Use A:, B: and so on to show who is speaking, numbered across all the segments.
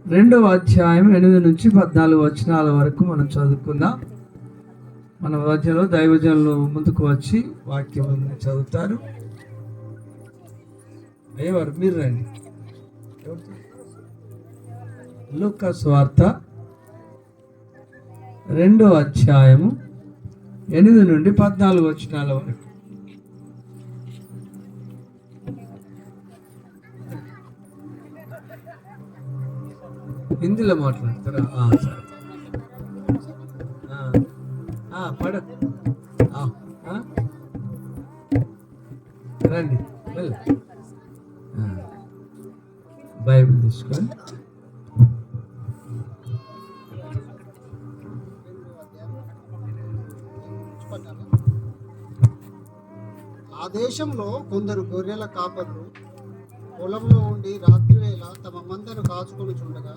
A: రెండవ అధ్యాయం 8 నుంచి 14 వచనాల వరకు మనం చదువుకుందాం. మన మధ్యలో దైవజనులు ముందుకు వచ్చి వాక్యం చదువుతారు. అయ్యేవారు మీరు రండి. లూకా సువార్త 2వ అధ్యాయము 8 నుండి 14 వచనాల వరకు. హిందీలో మాట్లాడతారా? సరే. పడ రండి, బైబిల్ తీసుకొని.
B: ఆ దేశంలో కొందరు గొర్రెల కాపర్లు పొలంలో ఉండి రాత్రివేళ తమ మందను కాచుకొని చుండగా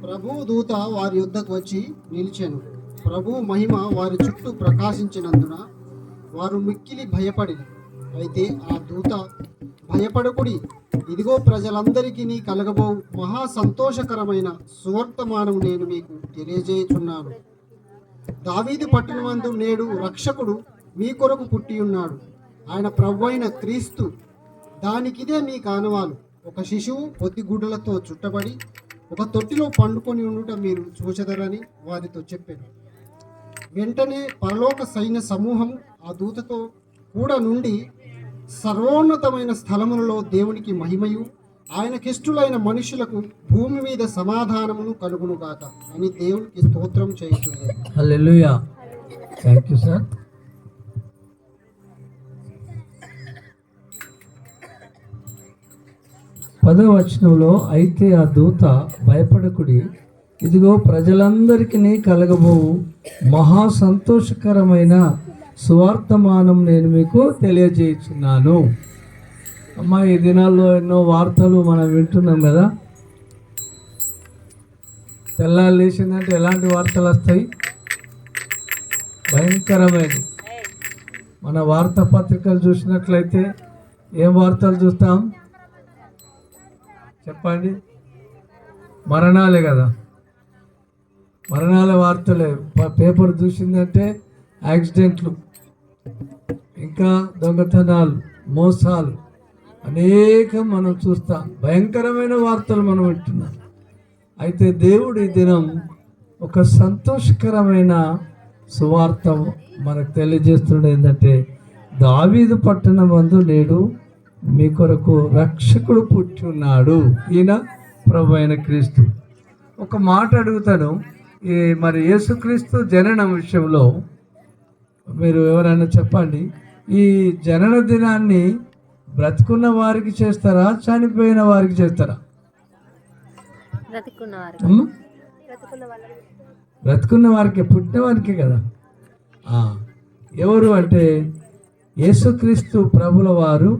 B: ప్రభువు దూత వారి యుద్ధకు వచ్చి నిలిచెను. ప్రభువు మహిమ వారి చుట్టూ ప్రకాశించినందున వారు మిక్కిలి భయపడి, అయితే ఆ దూత, భయపడకుడి, ఇదిగో ప్రజలందరికీ కలగబో మహా సంతోషకరమైన సువర్తమానం నేను మీకు తెలియజేయుచున్నాను. దావీదు పట్టణమందు నేడు రక్షకుడు మీ కొరకు పుట్టి ఉన్నాడు. ఆయన ప్రభువైన క్రీస్తు. దానికిదే మీ కానవాలు. ఒక శిశువు పొత్తిగుడ్డలతో చుట్టబడి ఒక తొట్టిలో పండుకొని ఉండుట మీరు చూచెదరని వారితో చెప్పాను. వెంటనే పరలోక సైన్య సమూహం ఆ దూతతో కూడా నుండి సర్వోన్నతమైన స్థలములలో దేవునికి మహిమయు, ఆయనకిష్టులైన మనుషులకు భూమి మీద సమాధానమును కలుగునుగాక అని దేవునికి స్తోత్రం చేస్తుంది.
A: హల్లెలూయా. Thank you sir. పదవ వచనంలో, అయితే ఆ దూత, భయపడకుడి, ఇదిగో ప్రజలందరికీ కలగబోవు మహా సంతోషకరమైన సువార్తమానం నేను మీకు తెలియజేయుచున్నాను. అమ్మా, ఈ దినాల్లో ఎన్నో వార్తలు మనం వింటున్నాం కదా. తెల్లారు లేచిందంటే ఎలాంటి వార్తలు వస్తాయి? భయంకరమైనవి. మన వార్తాపత్రికలు చూసినట్లయితే ఏం వార్తలు చూస్తాం చెప్పండి? మరణాలే కదా, మరణాల వార్తలే. పేపర్ చూసిందంటే యాక్సిడెంట్లు, ఇంకా దొంగతనాలు, మోసాలు అనేకం మనం చూస్తాం. భయంకరమైన వార్తలు మనం వింటున్నాం. అయితే దేవుడు ఈ దినం ఒక సంతోషకరమైన సువార్త మనకు తెలియజేస్తున్నాడు. ఏంటంటే, దావీదు పట్టణమందు నేడు మీ కొరకు రక్షకుడు పుట్టి ఉన్నాడు. ఈయన ప్రభు అయిన క్రీస్తు. ఒక మాట అడుగుతాను, మరి యేసుక్రీస్తు జననం విషయంలో మీరు ఎవరైనా చెప్పండి. ఈ జనన దినాన్ని బ్రతుకున్న వారికి చేస్తారా, చనిపోయిన వారికి చేస్తారా? బ్రతుకున్న వారికి, పుట్టిన వారికి కదా. ఎవరు అంటే యేసుక్రీస్తు ప్రభుల వారు.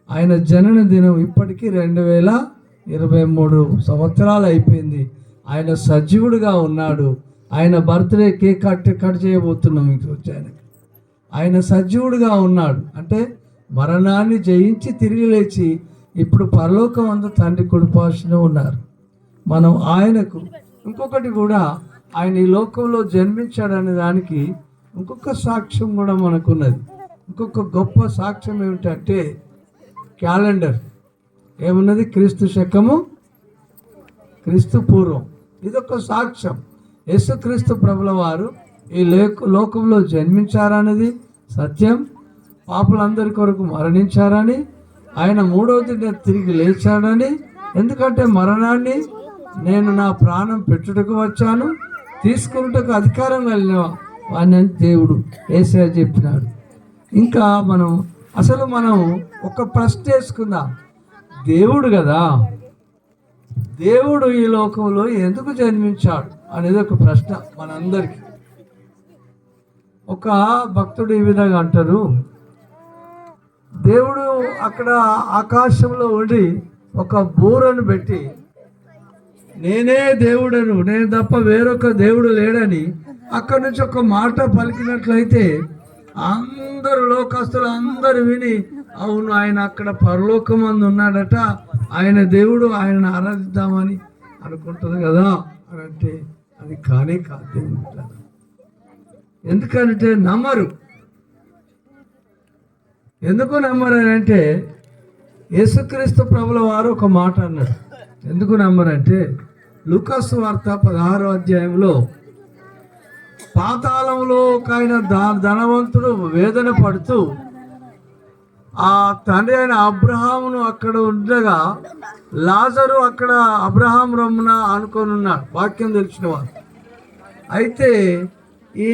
A: ఆయన జనన దినం ఇప్పటికీ 2023 సంవత్సరాలు అయిపోయింది. ఆయన సజీవుడిగా ఉన్నాడు. ఆయన బర్త్డే కేక్ కట్ చేయబోతున్నాం. ఆయన సజీవుడిగా ఉన్నాడు అంటే మరణాన్ని జయించి తిరిగి లేచి ఇప్పుడు పరలోకం అందు తండ్రి కుడిపార్శ్వన ఉన్నారు. మనం ఆయనకు ఇంకొకటి కూడా, ఆయన ఈ లోకంలో జన్మించాడనే దానికి ఇంకొక సాక్ష్యం కూడా మనకున్నది. ఇంకొక గొప్ప సాక్ష్యం ఏమిటంటే, క్యాలెండర్ ఏమున్నది? క్రీస్తు శకము, క్రీస్తు పూర్వం. ఇదొక సాక్ష్యం. యేసుక్రీస్తు ప్రభుల వారు ఈ లోకంలో జన్మించారన్నది సత్యం. పాపులందరి కొరకు మరణించారని, ఆయన 3వ దినం తిరిగి లేచాడని. ఎందుకంటే మరణాన్ని నేను నా ప్రాణం పెట్టుటకు వచ్చాను, తీసుకున్నటకు అధికారం కలిగిన వాడిని దేవుడు యేసయ్య చెప్పినాడు. ఇంకా మనం ఒక ప్రశ్న వేసుకుందాం. దేవుడు కదా, దేవుడు ఈ లోకంలో ఎందుకు జన్మించాడు అనేది ఒక ప్రశ్న మనందరికీ. ఒక భక్తుడు ఈ విధంగా అంటారు, దేవుడు అక్కడ ఆకాశంలో ఉండి ఒక బూరను పెట్టి, నేనే దేవుడను, నేను తప్ప వేరొక దేవుడు లేడని అక్కడి నుంచి ఒక మాట పలికినట్లయితే అందరు లోకస్తులు అందరు విని, అవును ఆయన అక్కడ పరలోకమందు ఉన్నాడట, ఆయన దేవుడు, ఆయనను ఆరాధిద్దామని అనుకుంటుంది కదా అని అంటే అది కానే కాదు దేవుని బిడ్డలారా. ఎందుకంటే నమ్మరు. ఎందుకు నమ్మరు అని అంటే యేసుక్రీస్తు ప్రభుల వారు ఒక మాట అన్నారు. ఎందుకు నమ్మరంటే లూకాసు వార్త 16వ అధ్యాయంలో పాతాళంలో ఒక ఆయన ధనవంతుడు వేదన పడుతూ ఆ తండ్రి అయిన అబ్రహామును అక్కడ ఉండగా లాజరు అక్కడ అబ్రహాం రొమ్మున ఆనుకొని ఉన్నాడు, వాక్యం తెలిసిన వారు. అయితే ఈ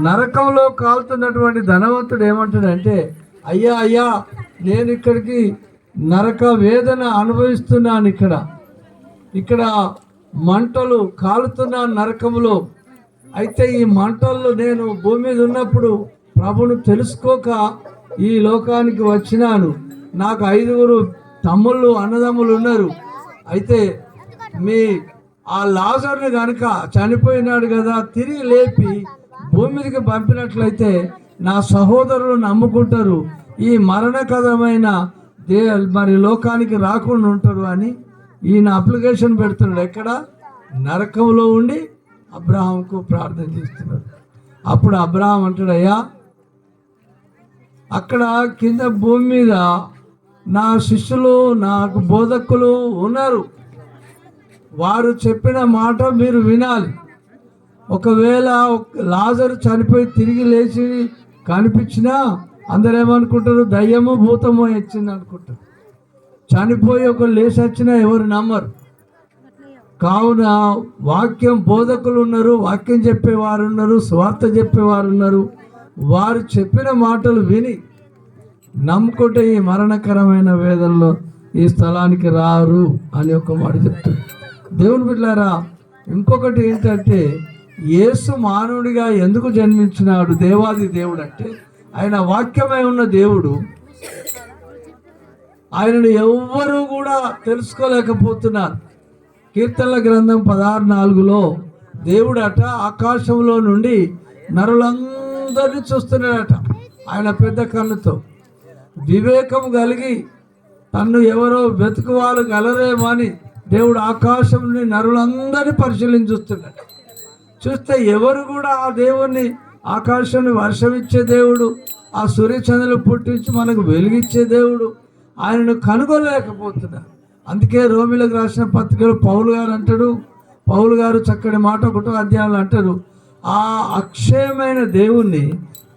A: నరకంలో కాలుతున్నటువంటి ధనవంతుడు ఏమంటాడంటే, అయ్యా అయ్యా నేను ఇక్కడికి నరక వేదన అనుభవిస్తున్నాను, ఇక్కడ మంటలు కాలుతున్నాను నరకములో. అయితే ఈ మంటల్లో నేను భూమి మీద ఉన్నప్పుడు ప్రభును తెలుసుకోక ఈ లోకానికి వచ్చినాను. నాకు 5 తమ్ముళ్ళు అన్నదమ్ములు ఉన్నారు. అయితే మీ ఆ లాజర్ని కనుక చనిపోయినాడు కదా తిరిగి లేపి భూమి మీదకి పంపినట్లయితే నా సహోదరులు నమ్ముకుంటారు, ఈ మరణకరమైన మరి లోకానికి రాకుండా ఉంటారు అని ఈయన అప్లికేషన్ పెడుతున్నాడు. ఎక్కడ? నరకంలో ఉండి అబ్రహాంకు ప్రార్థన చేస్తున్నాడు. అప్పుడు అబ్రహాం అంటాడు, అయ్యా అక్కడ కింద భూమి మీద నా శిష్యులు నాకు బోధకులు ఉన్నారు, వారు చెప్పిన మాట మీరు వినాలి. ఒకవేళ లాజరు చనిపోయి తిరిగి లేచి కనిపించినా అందరూ ఏమనుకుంటారు, దయ్యము భూతము వచ్చింది అనుకుంటారు. చనిపోయి ఒక లేచి వచ్చినా ఎవరు నమ్మరు. కావున వాక్యం బోధకులు ఉన్నారు, వాక్యం చెప్పేవారు ఉన్నారు, స్వార్థ చెప్పేవారు ఉన్నారు. వారు చెప్పిన మాటలు విని నమ్ముకుంటే ఈ మరణకరమైన వేదనలో ఈ స్థలానికి రారు అని ఒక మాట చెప్తుంది. దేవుని బిడ్డలారా, ఇంకొకటి ఏంటంటే యేసు మానవుడిగా ఎందుకు జన్మించినాడు? దేవాది దేవుడు అంటే ఆయన వాక్యమై ఉన్న దేవుడు. ఆయనను ఎవ్వరూ కూడా తెలుసుకోలేకపోతున్నారు. కీర్తనల గ్రంథం 16:4లో దేవుడట ఆకాశంలో నుండి నరులందరినీ చూస్తున్నాడట ఆయన పెద్ద కన్నుతో. వివేకం కలిగి తన్ను ఎవరో వెతుకువారు గలరేమో అని దేవుడు ఆకాశం నుండి నరులందరినీ పరిశీలించి చూస్తున్నాడు. చూస్తే ఎవరు కూడా ఆ దేవుణ్ణి, ఆకాశాన్ని వర్షమిచ్చే దేవుడు, ఆ సూర్యచంద్రులు పుట్టించి మనకు వెలిగిచ్చే దేవుడు ఆయనను కనుగొనలేకపోతున్నారు. అందుకే రోమిలకు రాసిన పత్రికలు పౌలు గారు చక్కటి మాట 1వ అధ్యాయంలో అంటారు, ఆ అక్షయమైన దేవుణ్ణి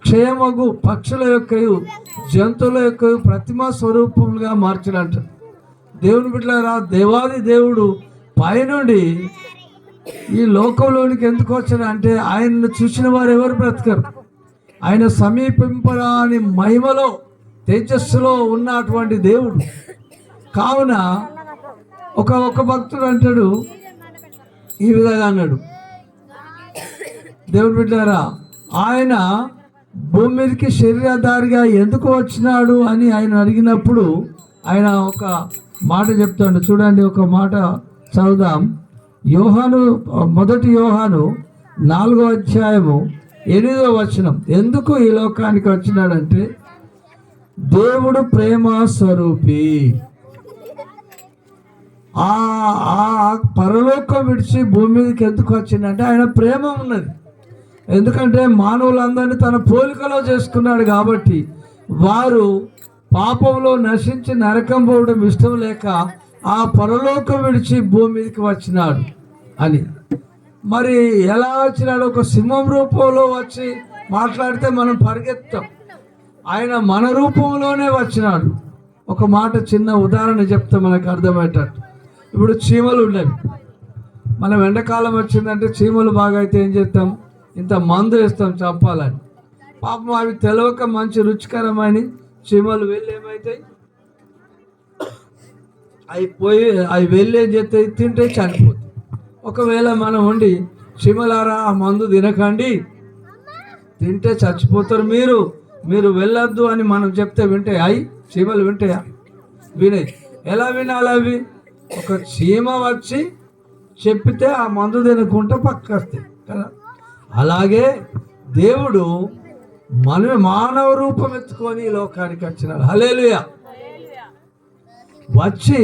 A: క్షయమగు పక్షుల యొక్క జంతువుల యొక్క ప్రతిమా స్వరూపములుగా మార్చడంటారు. దేవుని బిడ్డలారా, దేవాది దేవుడు పైనుండి ఈ లోకంలోనికి ఎందుకు వచ్చాడు అంటే ఆయనను చూసిన వారు ఎవరు బ్రతకరు. ఆయన సమీపింపరాని మహిమలో తేజస్సులో ఉన్నటువంటి దేవుడు. కావున ఒక భక్తుడు అంటాడు, ఈ విధంగా అన్నాడు, దేవుని బిడ్డారా ఆయన భూమి మీదకి శరీరధారిగా ఎందుకు వచ్చినాడు అని ఆయన అడిగినప్పుడు ఆయన ఒక మాట చెప్తాడు. చూడండి, ఒక మాట చదువుదాం. మొదటి యోహాను 4వ అధ్యాయము 8వ వచనం. ఎందుకు ఈ లోకానికి వచ్చినాడంటే దేవుడు ప్రేమ స్వరూపి. ఆ పరలోకం విడిచి భూమి మీదకి ఎందుకు వచ్చిందంటే ఆయన ప్రేమ ఉన్నది. ఎందుకంటే మానవులందరినీ తన పోలికలో చేసుకున్నాడు కాబట్టి వారు పాపంలో నశించి నరకం పోవడం ఇష్టం లేక ఆ పరలోకం విడిచి భూమి మీదకి వచ్చినాడు అని. మరి ఎలా వచ్చినాడు? ఒక సింహం రూపంలో వచ్చి మాట్లాడితే మనం పరిగెత్తాం. ఆయన మన రూపంలోనే వచ్చినాడు. ఒక మాట చిన్న ఉదాహరణ చెప్తే మనకు అర్థమయ్యేటట్టు. ఇప్పుడు చీమలు ఉండేవి. మనం ఎండాకాలం వచ్చిందంటే చీమలు బాగా అయితే ఏం చేస్తాం, ఇంత మందు వేస్తాం చంపాలని. పాపం అవి తెలవక మంచి రుచికరమైన చీమలు వెళ్ళి ఏమవుతాయి, అవి వెళ్ళి ఏం చేస్తాయి, తింటే చనిపోతాయి. ఒకవేళ మనం ఉండి చీమలారా ఆ మందు తినకండి, తింటే చచ్చిపోతారు మీరు వెళ్ళొద్దు అని మనం చెప్తే వింటాయి? చీమలు వింటాయా? వినాయి. ఎలా వినాలి అవి? ఒక చీమ వచ్చి చెప్పితే ఆ మందు తినకుండా పక్కస్తాయి కదా. అలాగే దేవుడు మానవ రూపం ఎత్తుకొని ఈ లోకానికి వచ్చినాడు. హల్లెలూయా. వచ్చి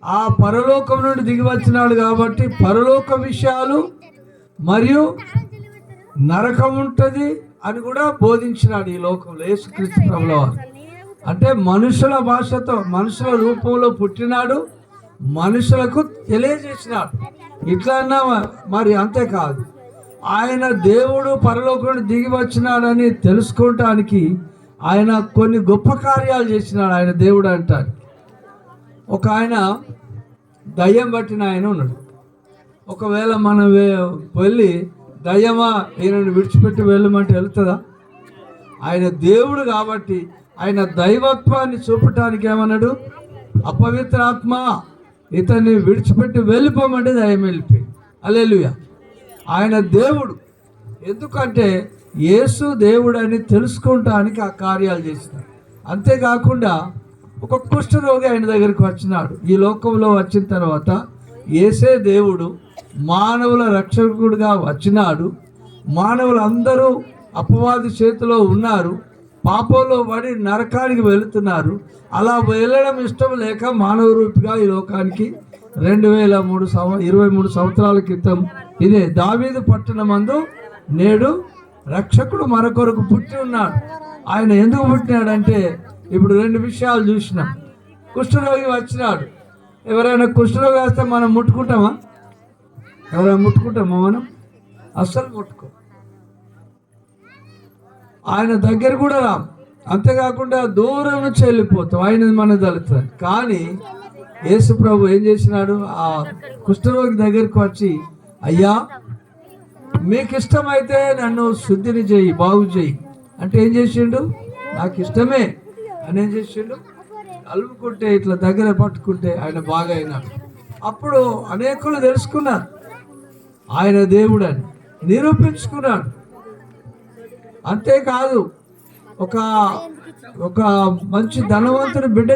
A: ఆ పరలోకం నుండి దిగి వచ్చినాడు కాబట్టి పరలోక విషయాలు మరియు నరకం ఉంటుంది అని కూడా బోధించినాడు ఈ లోకంలో యేసుక్రీస్తు ప్రభుల వారు. అంటే మనుషుల భాషతో మనుషుల రూపంలో పుట్టినాడు, మనుషులకు తెలియజేసినాడు. ఇట్లా అన్నా మరి అంతేకాదు, ఆయన దేవుడు పరలోకం దిగి వచ్చినాడని తెలుసుకోవటానికి ఆయన కొన్ని గొప్ప కార్యాలు చేసినాడు. ఆయన దేవుడు అంటాడు. ఒక ఆయన దయ్యం పట్టిన ఆయన ఉన్నాడు. ఒకవేళ మనం వెళ్ళి దయ్యమా ఈయనను విడిచిపెట్టి వెళ్ళమంటే వెళ్తుందా? ఆయన దేవుడు కాబట్టి ఆయన దైవత్వాన్ని చూపటానికి ఏమన్నాడు, అపవిత్రాత్మ ఇతన్ని విడిచిపెట్టి వెళ్ళిపోమంటే దయ్యం వెళ్ళిపోయి. హల్లెలూయా. ఆయన దేవుడు. ఎందుకంటే యేసు దేవుడు అని తెలుసుకోవటానికి ఆ కార్యాలు చేసినాడు. అంతేకాకుండా ఒక కుష్ఠరోగి ఆయన దగ్గరికి వచ్చినాడు. ఈ లోకంలో వచ్చిన తర్వాత యేసే దేవుడు మానవుల రక్షకుడిగా వచ్చినాడు. మానవులందరూ అపవాది చేతిలో ఉన్నారు, పాపంలో పడి నరకానికి వెళుతున్నారు. అలా వెళ్ళడం ఇష్టం లేక మానవ రూపిగా ఈ లోకానికి 23 సంవత్సరాల క్రితం ఇదే దావీదు పట్టణమందు నేడు రక్షకుడు మన కొరకు పుట్టి ఉన్నాడు. ఆయన ఎందుకు పుట్టినాడంటే ఇప్పుడు 2 విషయాలు చూసినాం. కుష్ఠరోగి వచ్చినాడు. ఎవరైనా కుష్ఠరోగి వస్తే మనం ముట్టుకుంటామా? ఎవరైనా ముట్టుకుంటామా? మనం అస్సలు ముట్టుకో. ఆయన దగ్గర కూడా రాం. అంతేకాకుండా దూరం నుంచి వెళ్ళిపోతాం. ఆయన మన తలుతుంది. కానీ యేసు ప్రభు ఏం చేసినాడు, ఆ కుష్ఠరోగి దగ్గరికి వచ్చి, అయ్యా మీకు ఇష్టమైతే నన్ను శుద్ధిని చేయి, బాగు చేయి అంటే ఏం చేసిండు, నాకు ఇష్టమే అని ఏం చేసిండు, అలుముకుంటే ఇట్లా దగ్గర పట్టుకుంటే ఆయన బాగా అయినాడు. అప్పుడు అనేకులు తెలుసుకున్నారు ఆయన దేవుడు అని, నిరూపించుకున్నాడు. అంతేకాదు ఒక మంచి ధనవంతుని బిడ్డ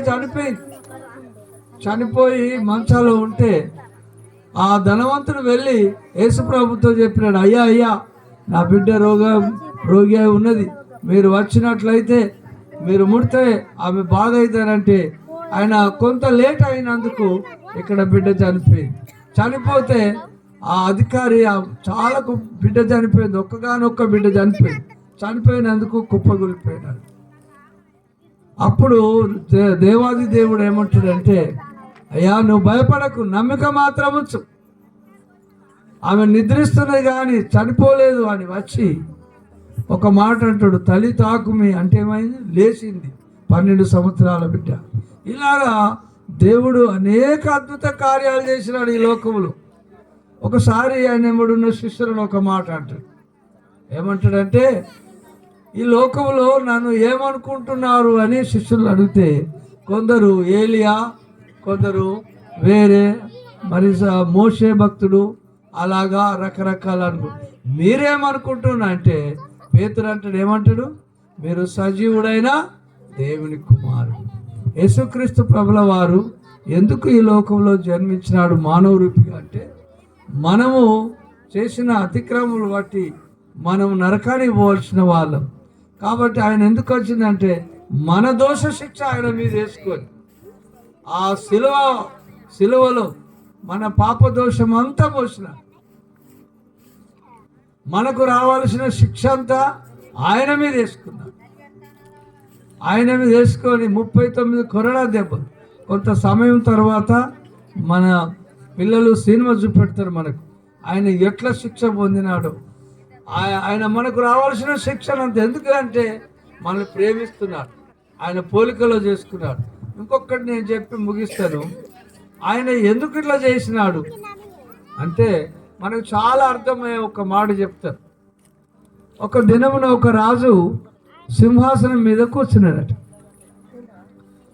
A: చనిపోయి మంచాలో ఉంటే ఆ ధనవంతుడు వెళ్ళి యేసుప్రభుతో చెప్పినాడు, అయ్యా నా బిడ్డ రోగి ఉన్నది, మీరు వచ్చినట్లయితే మీరు ముడితే ఆమె బాగా అవుతారంటే ఆయన కొంత లేట్ అయినందుకు ఇక్కడ బిడ్డ చనిపోతే ఆ అధికారి చాలా బిడ్డ చనిపోయింది, ఒక్కగానొక్క బిడ్డ చనిపోయినందుకు కుప్పగొలిపోయినాడు. అప్పుడు దేవాది దేవుడు ఏమంటాడంటే, అయ్యా నువ్వు భయపడకు, నమ్మిక మాత్రం ఉంచు, ఆమె నిద్రిస్తున్నది కానీ చనిపోలేదు అని వచ్చి ఒక మాట అంటాడు, తల్లి తాకుమి అంటే ఏమైంది, లేచింది 12 సంవత్సరాల బిడ్డ. ఇలాగా దేవుడు అనేక అద్భుత కార్యాలు చేసినాడు ఈ లోకంలో. ఒకసారి ఆయన ఎమ్మడున్న శిష్యులను ఒక మాట అంటాడు. ఏమంటాడంటే, ఈ లోకంలో నన్ను ఏమనుకుంటున్నారు అని శిష్యులు అడిగితే కొందరు ఏలియా, కొందరు వేరే మరి మోషే భక్తుడు, అలాగా రకరకాల మీరేమనుకుంటున్నా అంటే పేతురు అంటాడు, ఏమంటాడు, మీరు సజీవుడైన దేవుని కుమారుడు. యేసుక్రీస్తు ప్రభుల వారు ఎందుకు ఈ లోకంలో జన్మించినాడు మానవ రూపిగా అంటే, మనము చేసిన అతిక్రమములు బట్టి మనం నరకానికి పోవాల్సిన వాళ్ళం. కాబట్టి ఆయన ఎందుకు వచ్చిందంటే మన దోష శిక్ష ఆయన మీద వేసుకొని ఆ సిలువలో మన పాప దోషం అంతా పోసిన, మనకు రావాల్సిన శిక్ష అంతా ఆయన మీద వేసుకున్నాడు. ఆయన మీద వేసుకొని 39 కొరడా దెబ్బలు. కొంత సమయం తర్వాత మన పిల్లలు సినిమా చూపెడతారు మనకు ఆయన ఎట్లా శిక్ష పొందినాడు. ఆయన మనకు రావాల్సిన శిక్షణ అంత. ఎందుకంటే మనల్ని ప్రేమిస్తున్నాడు, ఆయన పోలికలో చేసుకున్నాడు. ఇంకొకటి నేను చెప్పి ముగిస్తాను. ఆయన ఎందుకు ఇట్లా చేసినాడు అంటే మనకు చాలా అర్థమయ్యే ఒక మాట చెప్తారు. ఒక దినమున ఒక రాజు సింహాసనం మీద కూర్చున్నాడట.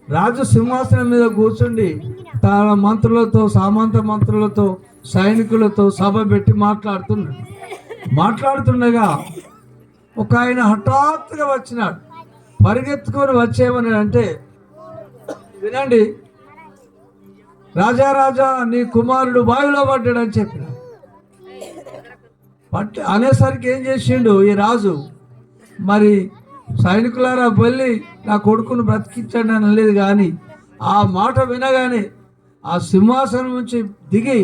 A: రాజు సింహాసనం మీద కూర్చుండి తన మంత్రులతో, సామంత మంత్రులతో, సైనికులతో సభ పెట్టి మాట్లాడుతుండగా ఒక ఆయన హఠాత్తుగా వచ్చినాడు. పరిగెత్తుకొని వచ్చేమని అంటే, వినండి, రాజా నీ కుమారుడు బావిలో పడ్డాడని చెప్పిన అనేసరికి ఏం చేసిండు ఈ రాజు, మరి సైనికులారా వెళ్ళి నా కొడుకును బ్రతికించండి అని లేదు, కానీ ఆ మాట వినగానే ఆ సింహాసనం నుంచి దిగి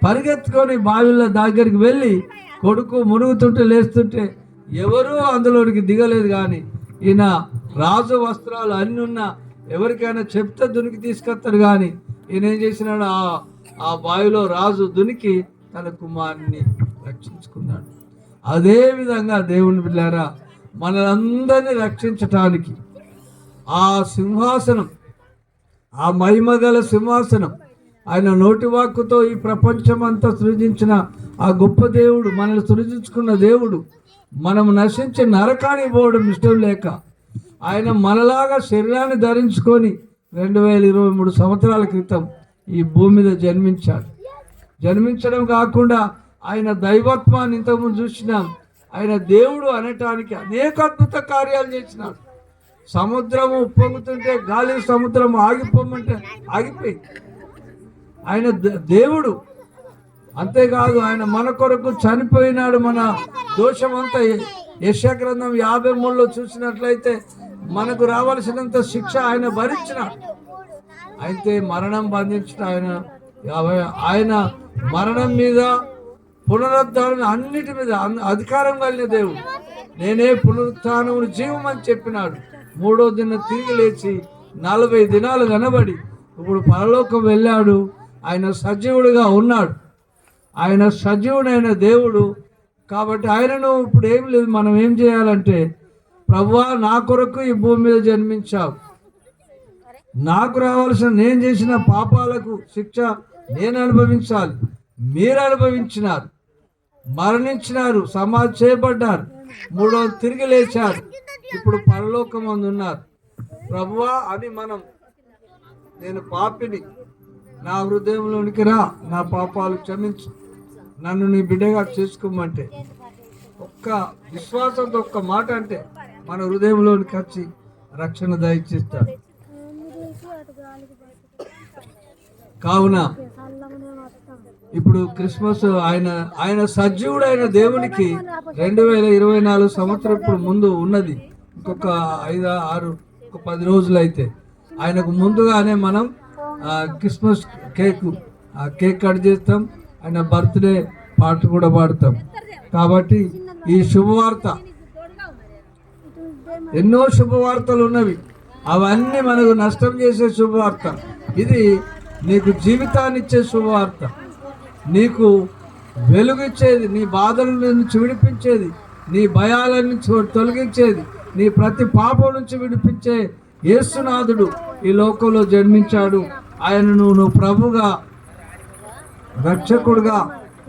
A: పరిగెత్తుకొని బావిల దగ్గరికి వెళ్ళి కొడుకు మునుగుతుంటే లేస్తుంటే ఎవరూ అందులోనికి దిగలేదు. కానీ ఈయన రాజు వస్త్రాలు అన్నీ ఉన్నా ఎవరికైనా చెప్తే దునికి తీసుకొస్తాడు. కానీ ఈయన ఏం చేసినాడు, ఆ బావిలో రాజు దునికి తన కుమారుని రక్షించుకున్నాడు. అదే విధంగా దేవుని బిడ్డలారా, మనలందరినీ రక్షించటానికి ఆ సింహాసనం, ఆ మహిమగల సింహాసనం, ఆయన నోటి వాక్కుతో ఈ ప్రపంచం అంతా సృజించిన ఆ గొప్ప దేవుడు, మనల్ని సృజించుకున్న దేవుడు, మనం నశించి నరకానికి పోవడం ఇష్టం లేక ఆయన మనలాగా శరీరాన్ని ధరించుకొని 2023 సంవత్సరాల క్రితం ఈ భూమి మీద జన్మించాడు. జన్మించడం కాకుండా ఆయన దైవత్వాన్ని ఇంతకుముందు చూసినాం. ఆయన దేవుడు అనటానికి అనేక అద్భుత కార్యాలు చేసినాడు. సముద్రము ఉప్పొంగుతుంటే గాలి సముద్రం ఆగిపోమంటే ఆగిపోయింది. ఆయన దేవుడు. అంతేకాదు ఆయన మన కొరకు చనిపోయినాడు. మన దోషమంతా యెషయా గ్రంథం 53లో చూసినట్లయితే మనకు రావాల్సినంత శిక్ష ఆయన భరించినాడు. అయితే మరణం బంధించిన ఆయన మరణం మీద, పునరుద్ధానం అన్నిటి మీద అధికారం కలిగిన దేవుడు. నేనే పునరుత్థానమును జీవమని చెప్పినాడు. 3వ దినం తిరిగి లేచి 40 దినాలు కనబడి ఇప్పుడు పరలోకం వెళ్ళాడు. ఆయన సజీవుడిగా ఉన్నాడు. ఆయన సజీవుడైన దేవుడు కాబట్టి ఆయనను ఇప్పుడు ఏం లేదు. మనం ఏం చేయాలంటే, ప్రభువా నా కొరకు ఈ భూమి మీద జన్మించావు, నాకు రావాల్సిన నేను చేసిన పాపాలకు శిక్ష నేను అనుభవించాలి. మీరు అనుభవించినారు, మరణించినారు, సమాధి చేయబడ్డారు, 3వ తిరిగి లేచారు, ఇప్పుడు పరలోకమందు ఉన్నారు. ప్రభువా అని మనం, నేను పాపిని, నా హృదయంలోనికి రా, నా పాపాలు క్షమించు, నన్ను నీ బిడ్డగా చేసుకోమంటే, ఒక్క విశ్వాసంతో ఒక్క మాట అంటే మన హృదయంలోనికి వచ్చి రక్షణ దయచేస్తాడు. కావున ఇప్పుడు క్రిస్మస్ ఆయన సజీవుడైన దేవునికి 2024 సంవత్సరం ఇప్పుడు ముందు ఉన్నది. ఇంకొక 10 రోజులు అయితే ఆయనకు ముందుగానే మనం క్రిస్మస్ కేక్ కట్ చేస్తాం. ఆయన బర్త్డే పాట కూడా పాడతాం. కాబట్టి ఈ శుభవార్త, ఎన్నో శుభవార్తలు ఉన్నవి, అవన్నీ మనకు నష్టం చేసే శుభవార్త. ఇది నీకు జీవితాన్ని ఇచ్చే శుభవార్త, నీకు వెలుగిచ్చేది, నీ బాధల నుంచి విడిపించేది, నీ భయాలని తొలగించేది, నీ ప్రతి పాపం నుంచి విడిపించే యేసునాథుడు ఈ లోకంలో జన్మించాడు. ఆయనను నువ్వు ప్రభుగా, రక్షకుడుగా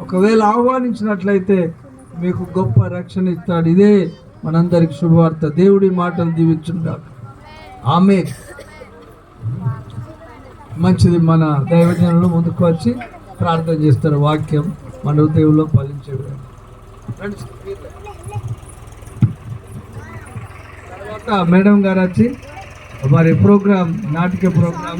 A: ఒకవేళ ఆహ్వానించినట్లయితే మీకు గొప్ప రక్షణ ఇస్తాడు. ఇదే మనందరికి శుభవార్త. దేవుడి మాటలు దీవించుంటాడు. ఆమేన్. మంచిది. మన దైవజనులు ముందుకు వచ్చి ప్రార్థన చేస్తారు. వాక్యం మన హృదయంలో ఫలించేది. తర్వాత మేడం గారు వచ్చి వారి ప్రోగ్రాం, నాటిక ప్రోగ్రాం